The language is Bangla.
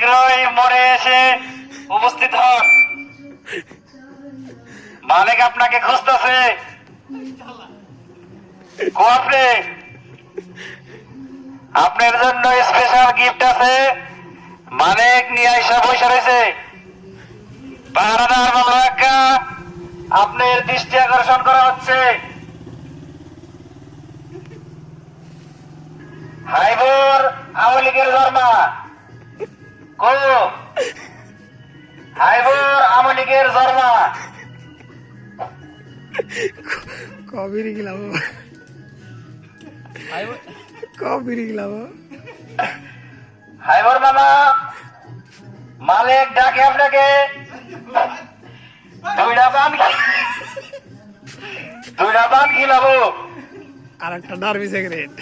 শীঘ্রই মরে এসে উপস্থিত হন। মালিক আপনাকে খুঁজতেছে। আপনি আপনার জন্য স্পেশাল গিফট আছে। মালিক নিয়ে আইসা বসে রয়েছে। পাহারাদার বাংলা আপনার দৃষ্টি আকর্ষণ করা হচ্ছে। হাইবর আওয়ামী লীগের জন্মা কো হাইবর আওয়ামী লীগের জন্মা কবিরি গেলাম কবিরি গেলাম হাইবর মামা মালিক ডাকে আপনাকে। দুইটা পান খিলাবো। আর একটা ডার্বি সিগারেট